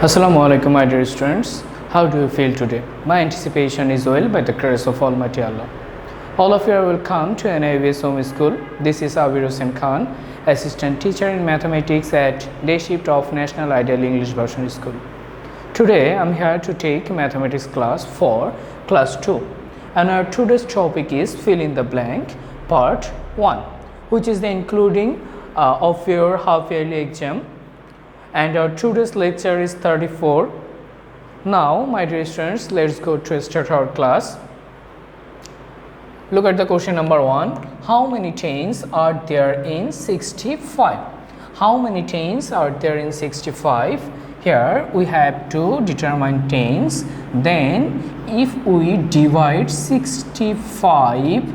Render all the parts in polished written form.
Assalamu alaikum, my dear students. How do you feel today? My anticipation is well by the grace of Almighty Allah. All of you are welcome to NIVS Home School. This is Abir Hossain, assistant teacher in mathematics at day shift of National Ideal English Version School. Today I am here to take mathematics class for class 2, and our today's topic is fill in the blank part 1, which is the including of your half yearly exam. And our today's lecture is 34. Now, my dear students, let's go to start our class. Look at the question number 1. How many tens are there in 65? How many tens are there in 65? Here we have to determine tens. Then, if we divide 65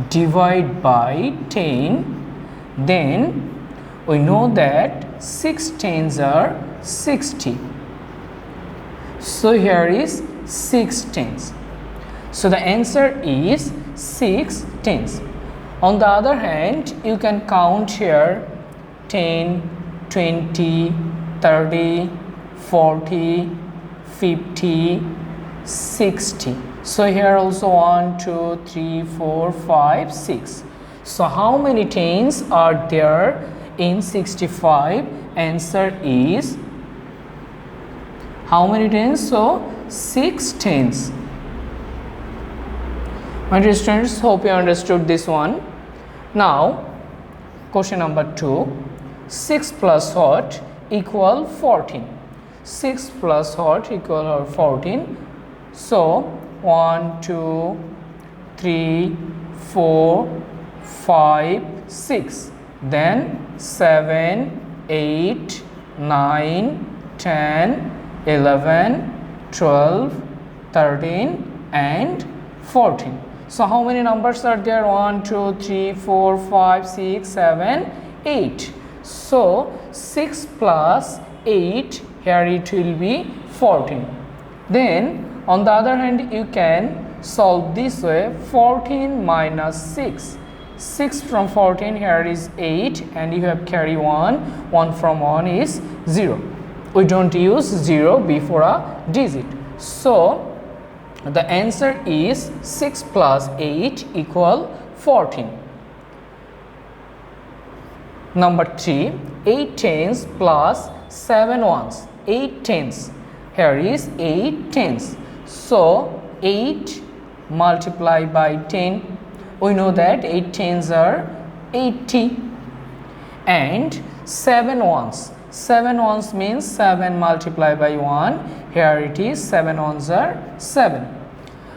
divide by 10, then we know that 6 tens are 60. So here is 6 tens. So the answer is 6 tens. On the other hand, you can count here 10, 20, 30, 40, 50, 60. So here also 1, 2, 3, 4, 5, 6. So how many tens are there in 65? Answer is how many tens? So 6 tens. My dear students, hope you understood this one. Now question number 2. 6 plus what equal 14? 6 plus what equal 14? So 1, 2, 3, 4, 5, 6. Then 7, 8, 9, 10, 11, 12, 13 and 14. So how many numbers are there? 1, 2, 3, 4, 5, 6, 7, 8. So 6 plus 8, here it will be 14. Then on the other hand, you can solve this way. 14 minus 6. 6 from 14, here is 8, and you have carry 1. 1 from 1 is 0. We don't use 0 before a digit. So the answer is 6 plus 8 equal 14. Number 3. 8 tens plus 7 ones. 8 tens. Here is 8 tens. So 8 multiplied by 10. We know that 8 tens are 80. And 7 ones. 7 ones means 7 multiplied by 1. Here it is 7 ones are 7.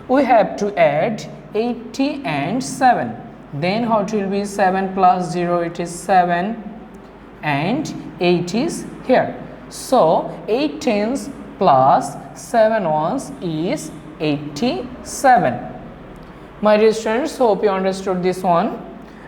We have to add 80 and 7. Then how it will be? 7 plus 0, it is 7, and 8 is here. So 8 tens plus 7 ones is 87. My dear students, hope you understood this one.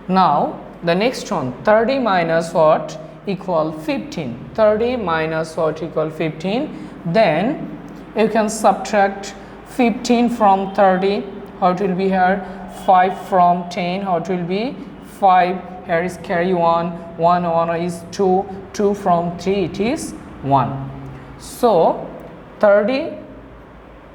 Now the next one, 30 minus what equal 15. 30 minus what equal 15. Then you can subtract 15 from 30. How it will be here? 5 from 10. How it will be? 5. Here is carry 1. 1 is 2. 2 from 3, it is 1. So 30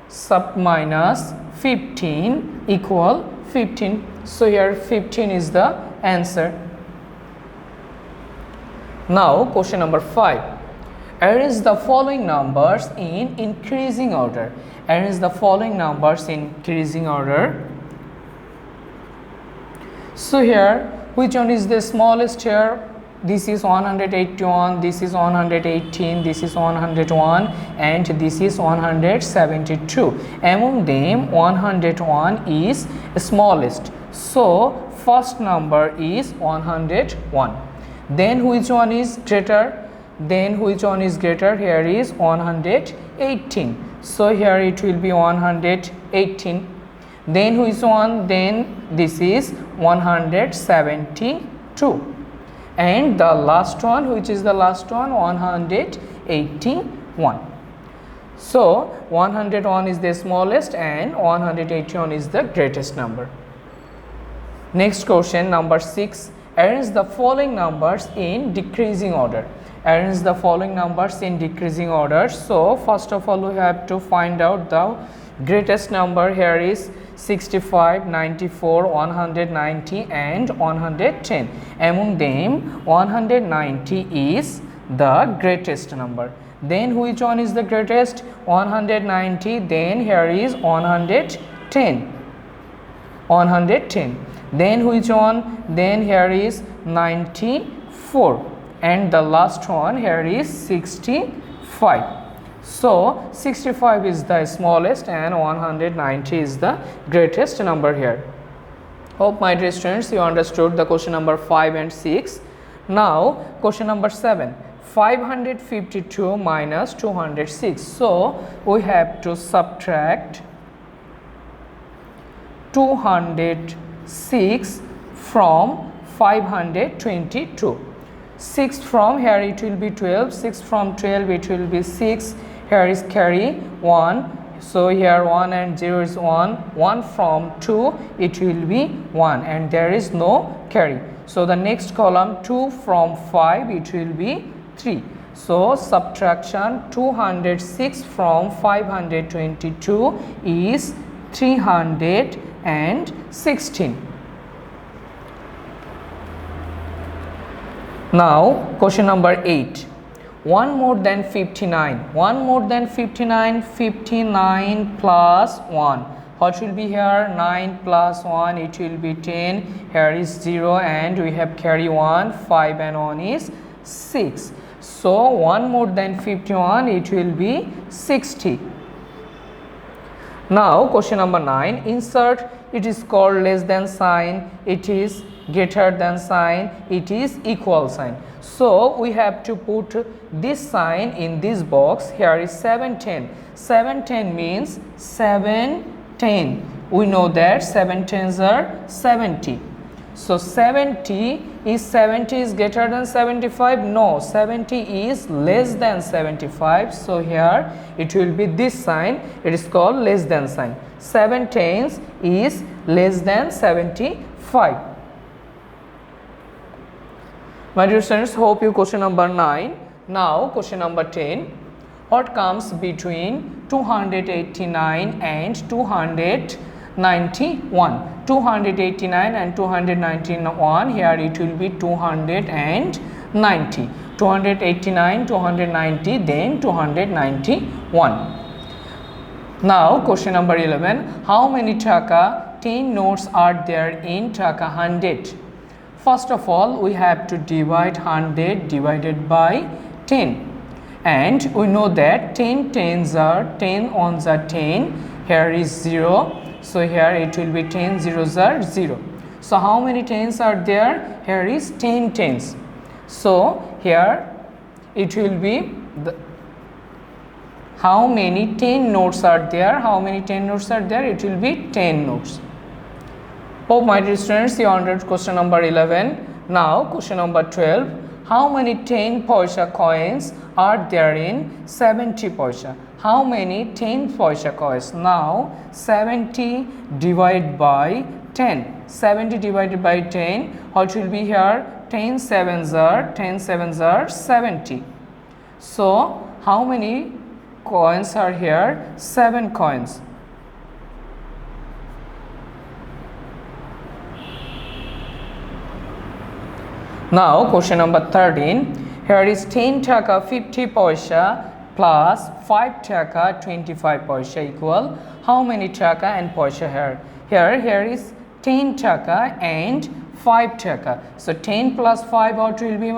sub minus 15 equal 15. So here 15 is the answer. Now question number 5. Arrange the following numbers in increasing order. Arrange the following numbers in increasing order. So here, which one is the smallest here? This is 181, this is 118, this is 101, and this is 172. Among them, 101 is smallest. So first number is 101. Then which one is greater? Then which one is greater? Here is 118. So here it will be 118. Then which one? Then this is 172. And the last one, which is the last one? 181. So 101 is the smallest and 181 is the greatest number. Next question, number 6. Arrange the following numbers in decreasing order. arrange the following numbers in decreasing order. So first of all we have to find out the greatest number. Here is 65, 94, 190 and 110. Among them 190 is the greatest number. Then which one is the greatest? 190. Then here is 110. 110. Then which one? Then here is 94. And the last one here is 65. So 65 is the smallest and 190 is the greatest number here. Hope my dear students you understood the question number 5 and 6. Now question number 7. 552 minus 206. So we have to subtract 206 from 522. 6 from here it will be 12, 6 from 12 it will be 6, here is carry 1, so here 1 and 0 is 1, 1 from 2 it will be 1 and there is no carry. So the next column 2 from 5 it will be 3. So subtraction 206 from 522 is 316. Now question number 8. 1 more than 59. 1 more than 59. 59 plus 1. What will be here? 9 plus 1 it will be 10. Here is 0 and we have carry 1. 5 and 1 is 6. So 1 more than 51 it will be 60. Now question number 9. Insert it is called less than sign, it is greater than sign, it is equal sign. So we have to put this sign in this box. Here is 710. 710 means 710. We know that 7 tens are 70. So 70 is greater than 75? No, 70 is less than 75. So here it will be this sign, it is called less than sign. 7 tens is less than 75. My dear students, hope you question number 9. Now question number 10. What comes between 289 and 291? 289 and 291, here it will be 290. 289, 290, then 291. Now question number 11. How many taka 10 notes are there in taka 100? First of all we have to divide 100 divided by 10. And we know that 10 tens are 10 ones are 10. Here is 0. So here it will be 10 zeros are 0. So how many tens are there? Here is 10 tens. So here it will be how many 10 notes are there? How many 10 notes are there? It will be 10 notes. Hope my dear students you understood question number 11. Now question number 12. How many 10 paisa coins are there in 70 paisa? How many 10 paisa coins? Now 70 divided by 10. 70 divided by 10. What will be here? 10 sevens are 70. So how many coins are here? 7 coins. Now question number 13. Here is 10 taka 50 paisa plus 5 taka 25 paisa equal how many taka and paisa here? Here is 10 taka and 5 taka. So 10 plus 5 what will be?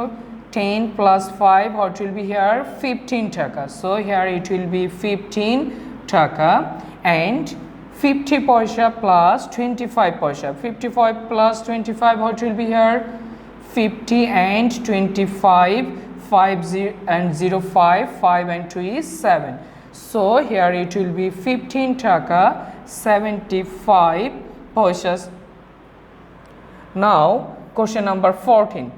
10 plus 5 what will be here? 15 taka. So here it will be 15 taka and 50 paisa plus 25 paisa. 55 plus 25 what will be here? 50 and 25, 5 0 and 0 5, 5 and 2 is 7. So here it will be 15 taka 75 paisas. Now question number 14.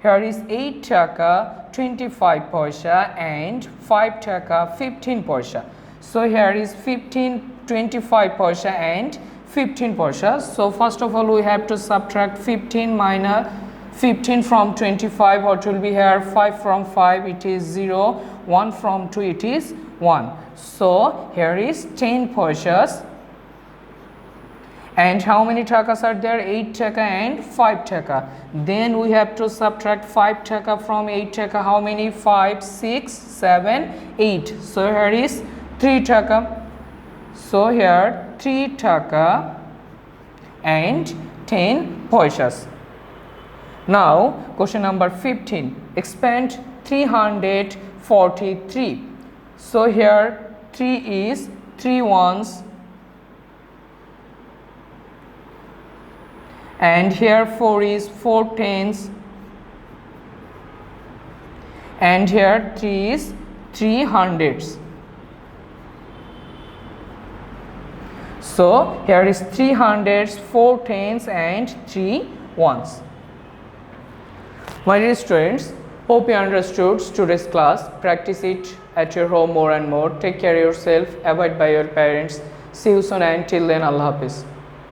Here is 8 taka 25 paisa and 5 taka 15 paisa. So here is 15, 25 paisa and 15 paisa. So first of all we have to subtract 15 minus 15 from 25, what will be here? 5 from 5, it is 0. 1 from 2, it is 1. So here is 10 paisas. And how many takas are there? 8 taka and 5 taka. Then we have to subtract 5 taka from 8 taka. How many? 5, 6, 7, 8. So here is 3 taka. So here 3 taka and 10 paisas. Now question number 15. Expand 343. So here 3 is 3 ones. And here 4 is 4 tens, and here 3 is 3 hundreds. So here is 3 hundreds, 4 tens and 3 ones. My dear students, hope you understood today's class. Practice it at your home more and more. Take care of yourself, abide by your parents. See you soon, and till then, Allah Hafiz.